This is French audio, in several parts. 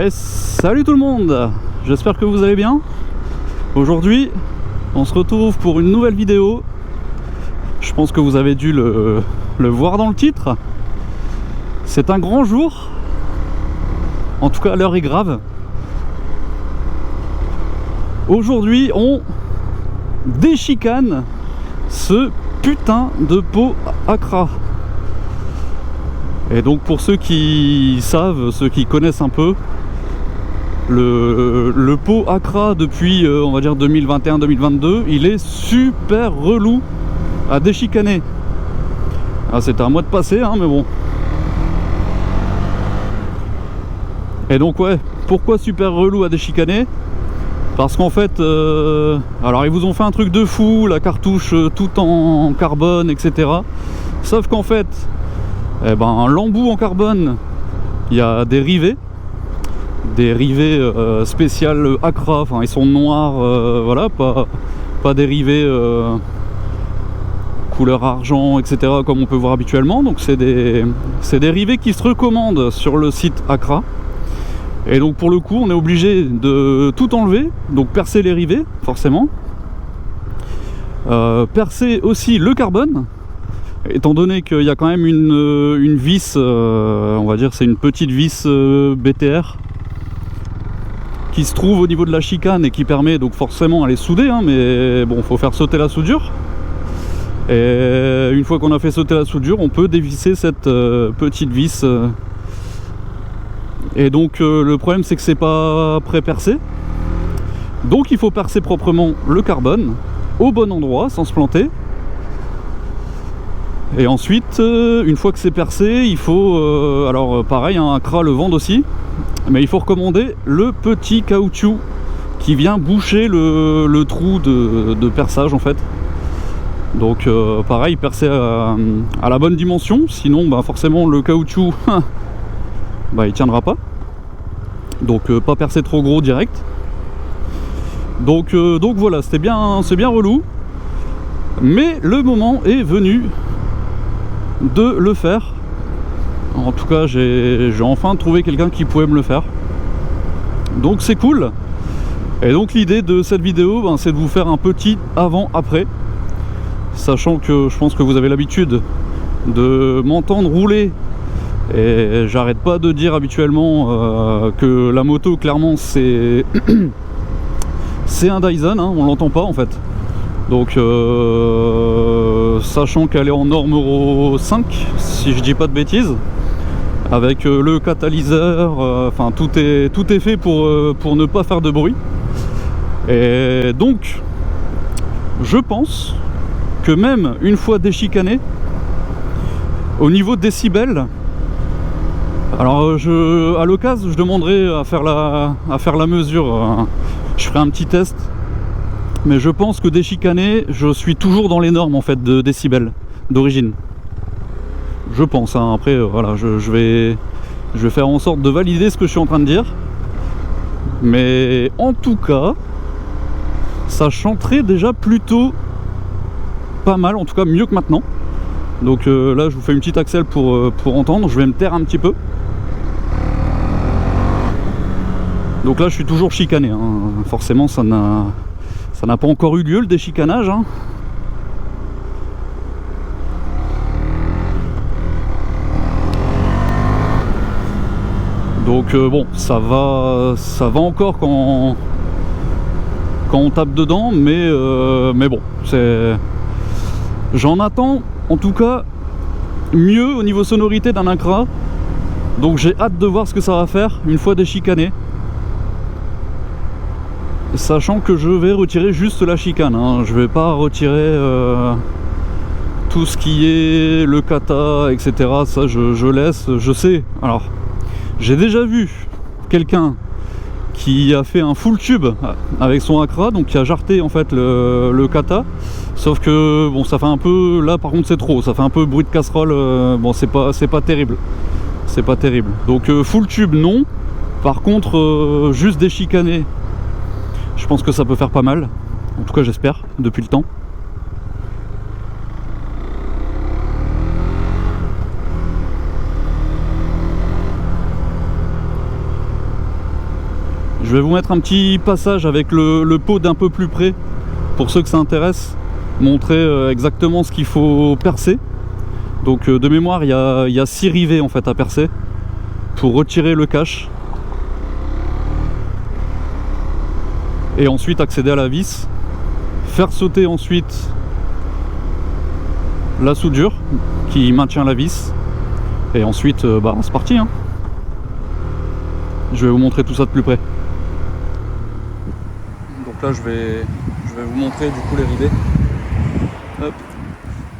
Salut tout le monde, j'espère que vous allez bien. Aujourd'hui on se retrouve pour une nouvelle vidéo. Je pense que vous avez dû le voir dans le titre. C'est un grand jour. En tout cas l'heure est grave. Aujourd'hui on déchicane ce putain de pot Accra. Et donc pour ceux qui savent, ceux qui connaissent un peu, le pot Accra depuis on va dire 2021-2022, il est super relou à déchicaner. Ah, c'était un mois de passé hein, mais bon. Et donc ouais, pourquoi super relou à déchicaner? Parce qu'en fait, alors ils vous ont fait un truc de fou, la cartouche tout en carbone, etc. Sauf qu'en fait, l'embout en carbone, il y a des rivets spécial Accra, enfin ils sont noirs, voilà, pas des rivets couleur argent, etc. comme on peut voir habituellement. Donc c'est des rivets qui se recommandent sur le site Accra. Et donc pour le coup on est obligé de tout enlever, donc percer les rivets forcément, percer aussi le carbone, étant donné qu'il y a quand même une vis, on va dire c'est une petite vis BTR qui se trouve au niveau de la chicane et qui permet donc forcément elle est soudée hein, mais bon faut faire sauter la soudure. Et une fois qu'on a fait sauter la soudure on peut dévisser cette petite vis. Et donc le problème c'est que c'est pas pré-percé, donc il faut percer proprement le carbone au bon endroit sans se planter. Et ensuite une fois que c'est percé il faut alors pareil hein, Accra le vendent aussi, mais il faut recommander le petit caoutchouc qui vient boucher le trou de perçage en fait. Donc pareil, percer à la bonne dimension, sinon forcément le caoutchouc il tiendra pas. Donc pas percer trop gros direct. Donc voilà, c'est bien relou. Mais le moment est venu de le faire. En tout cas j'ai enfin trouvé quelqu'un qui pouvait me le faire. Donc c'est cool. Et donc l'idée de cette vidéo c'est de vous faire un petit avant-après. Sachant que je pense que vous avez l'habitude de m'entendre rouler. Et j'arrête pas de dire habituellement que la moto clairement c'est c'est un Dyson hein, on l'entend pas en fait. Donc sachant qu'elle est en norme Euro 5 si je dis pas de bêtises, avec le catalyseur, enfin tout est fait pour ne pas faire de bruit. Et donc je pense que même une fois déchicané, au niveau décibels, alors à l'occasion je demanderai à faire la mesure, je ferai un petit test, mais je pense que déchicané je suis toujours dans les normes en fait de décibels d'origine, je pense hein. Après voilà, je vais faire en sorte de valider ce que je suis en train de dire, mais en tout cas ça chanterait déjà plutôt pas mal, en tout cas mieux que maintenant. Donc là je vous fais une petite accel pour entendre, je vais me taire un petit peu. Donc là je suis toujours chicané hein. Forcément ça n'a pas encore eu lieu le déchicanage hein. Donc bon ça va encore quand on tape dedans, mais bon j'en attends en tout cas mieux au niveau sonorité d'un Accra. Donc j'ai hâte de voir ce que ça va faire une fois déchicané, sachant que je vais retirer juste la chicane hein. Je vais pas retirer tout ce qui est le kata, etc. Ça je laisse, je sais. Alors j'ai déjà vu quelqu'un qui a fait un full tube avec son Accra, donc qui a jarté en fait le kata, sauf que bon ça fait un peu, là par contre c'est trop, ça fait un peu bruit de casserole, bon c'est pas terrible, c'est pas terrible. Donc full tube non, par contre juste déchicané, je pense que ça peut faire pas mal, en tout cas j'espère depuis le temps. Je vais vous mettre un petit passage avec le pot d'un peu plus près pour ceux que ça intéresse, montrer exactement ce qu'il faut percer. Donc de mémoire il y a 6 rivets en fait à percer pour retirer le cache et ensuite accéder à la vis, faire sauter ensuite la soudure qui maintient la vis et ensuite c'est parti hein. Je vais vous montrer tout ça de plus près. Donc là je vais vous montrer du coup les rivets. Hop.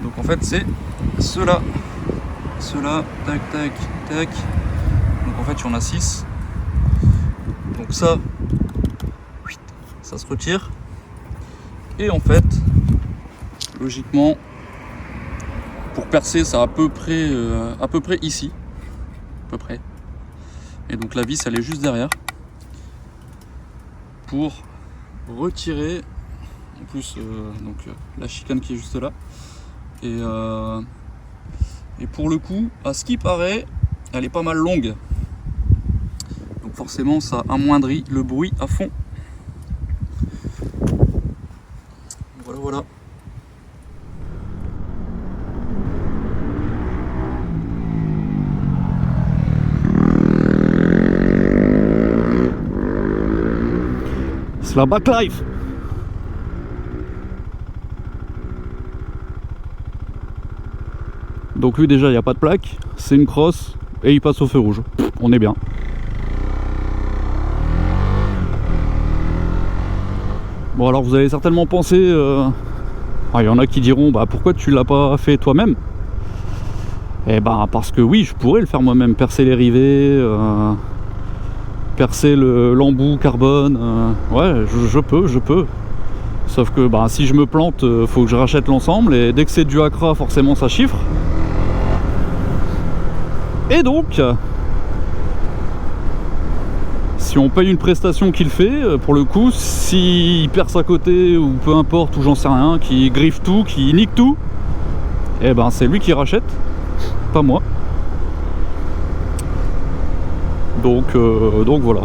Donc en fait c'est ceux-là, tac tac tac. Donc en fait il y en a 6. Donc ça se retire. Et en fait, logiquement, pour percer ça à peu près ici. À peu près. Et donc la vis elle est juste derrière. Pour retirer en plus la chicane qui est juste là. Et pour le coup, à ce qui paraît, elle est pas mal longue. Donc forcément ça amoindrit le bruit à fond. Voilà. C'est la backlife. Donc lui déjà il n'y a pas de plaque, c'est une crosse et il passe au feu rouge. On est bien. Bon alors vous allez certainement penser, il y en a qui diront pourquoi tu l'as pas fait toi-même. Et parce que oui je pourrais le faire moi-même, percer les rivets, percer l'embout carbone, ouais je peux. Sauf que si je me plante, faut que je rachète l'ensemble et dès que c'est du Accra forcément ça chiffre. Et donc si on paye une prestation qu'il fait, pour le coup, s'il perce à côté ou peu importe, ou j'en sais rien, qui griffe tout, qui nique tout, et c'est lui qui rachète, pas moi. Donc voilà.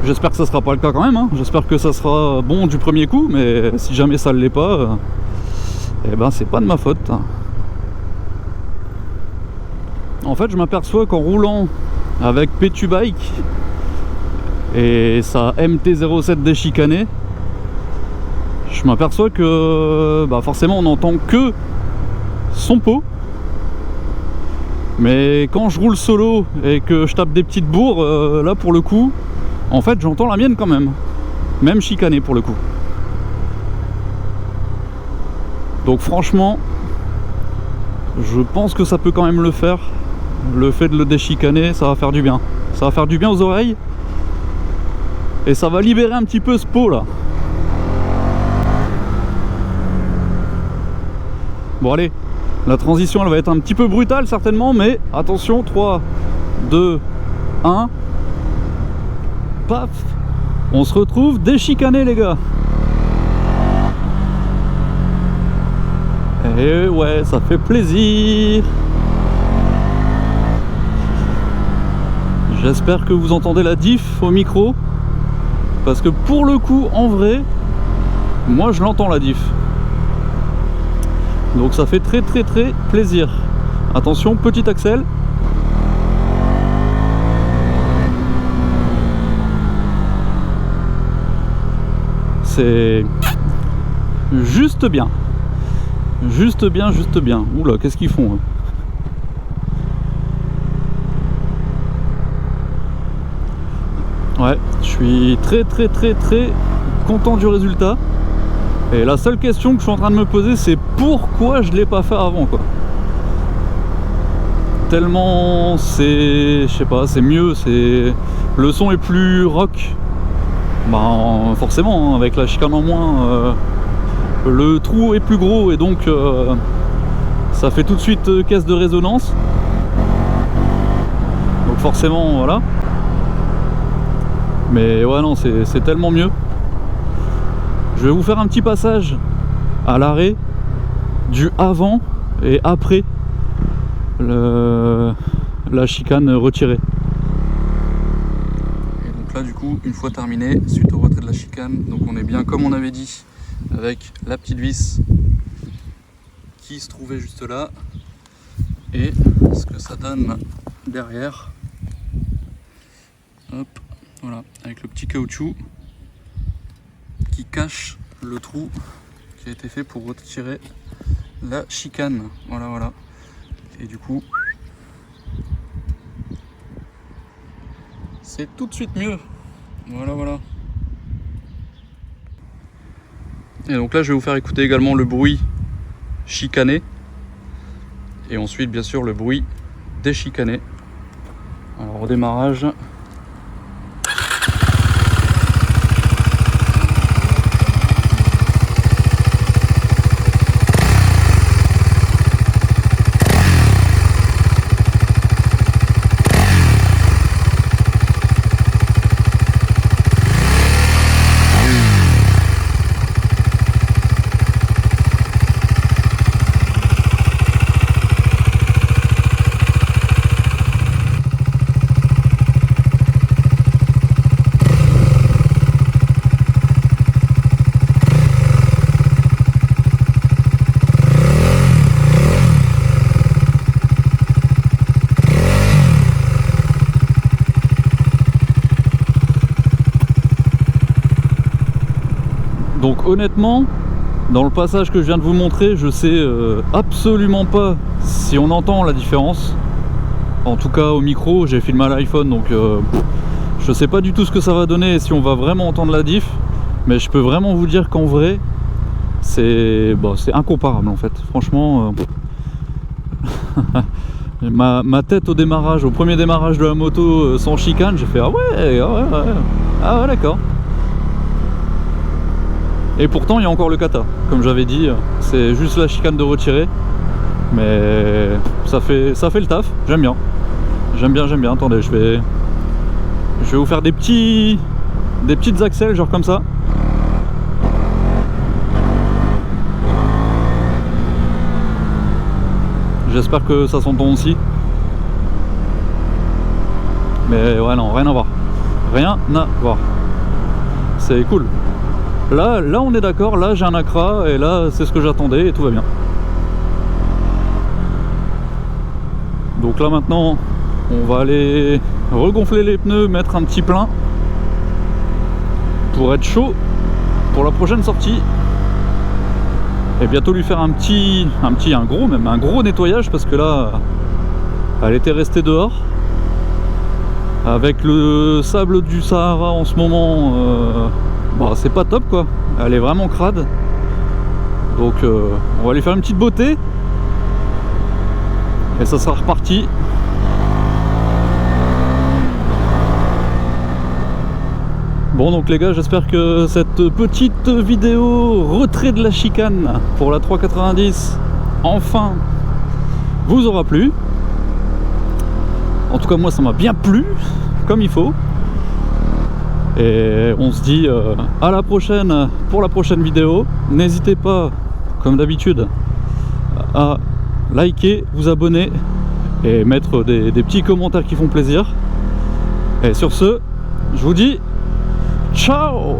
J'espère que ça sera pas le cas quand même, hein. J'espère que ça sera bon du premier coup, mais si jamais ça ne l'est pas, c'est pas de ma faute. En fait, je m'aperçois qu'en roulant avec P2 Bike et sa MT-07 déchicanée, je m'aperçois que forcément on n'entend que son pot, mais quand je roule solo et que je tape des petites bourres, là pour le coup en fait j'entends la mienne quand même chicanée pour le coup. Donc franchement je pense que ça peut quand même le faire. Le fait de le déchicaner, ça va faire du bien. Ça va faire du bien aux oreilles. Et ça va libérer un petit peu ce pot là. Bon allez, la transition elle va être un petit peu brutale certainement, mais attention, 3, 2, 1. Paf. On se retrouve déchicané les gars. Et ouais, ça fait plaisir. J'espère que vous entendez la diff au micro, parce que pour le coup en vrai moi je l'entends la diff, donc ça fait très plaisir. Attention, petit accel. C'est juste bien. Oula, qu'est-ce qu'ils font hein? Ouais, je suis très content du résultat. Et la seule question que je suis en train de me poser, c'est pourquoi je l'ai pas fait avant quoi. Tellement c'est, je sais pas, c'est mieux, c'est, le son est plus rock. Forcément, hein, avec la chicane en moins, le trou est plus gros et donc ça fait tout de suite caisse de résonance. Donc forcément, voilà. Mais ouais non, c'est tellement mieux. Je vais vous faire un petit passage à l'arrêt du avant et après la chicane retirée. là du coup, une fois terminé, suite au retrait de la chicane, donc on est bien comme on avait dit, avec la petite vis qui se trouvait juste là, et ce que ça donne derrière, hop, voilà, avec le petit caoutchouc qui cache le trou qui a été fait pour retirer la chicane, voilà, et du coup c'est tout de suite mieux, voilà. Et donc là je vais vous faire écouter également le bruit chicané et ensuite bien sûr le bruit déchicané. Alors au démarrage, donc honnêtement, dans le passage que je viens de vous montrer, je sais absolument pas si on entend la différence. En tout cas au micro, j'ai filmé à l'iPhone, donc je sais pas du tout ce que ça va donner et si on va vraiment entendre la diff. Mais je peux vraiment vous dire qu'en vrai, c'est incomparable en fait. Franchement, ma tête au démarrage, au premier démarrage de la moto sans chicane, j'ai fait ah ouais d'accord. Et pourtant il y a encore le kata, comme j'avais dit, c'est juste la chicane de retirer. Mais ça fait le taf, j'aime bien. Attendez, je vais vous faire des petites accels genre comme ça. J'espère que ça s'entend aussi. Mais ouais non, rien à voir. C'est cool. Là on est d'accord, là j'ai un Accra et là c'est ce que j'attendais et tout va bien. Donc là maintenant on va aller regonfler les pneus, mettre un petit plein pour être chaud pour la prochaine sortie et bientôt lui faire un gros nettoyage parce que là elle était restée dehors avec le sable du Sahara en ce moment. C'est pas top quoi, elle est vraiment crade, donc on va lui faire une petite beauté et ça sera reparti. Bon donc les gars, j'espère que cette petite vidéo retrait de la chicane pour la 390 enfin vous aura plu. En tout cas moi ça m'a bien plu comme il faut. Et on se dit à la prochaine pour la prochaine vidéo. N'hésitez pas, comme d'habitude, à liker, vous abonner et mettre des petits commentaires qui font plaisir. Et sur ce, je vous dis ciao!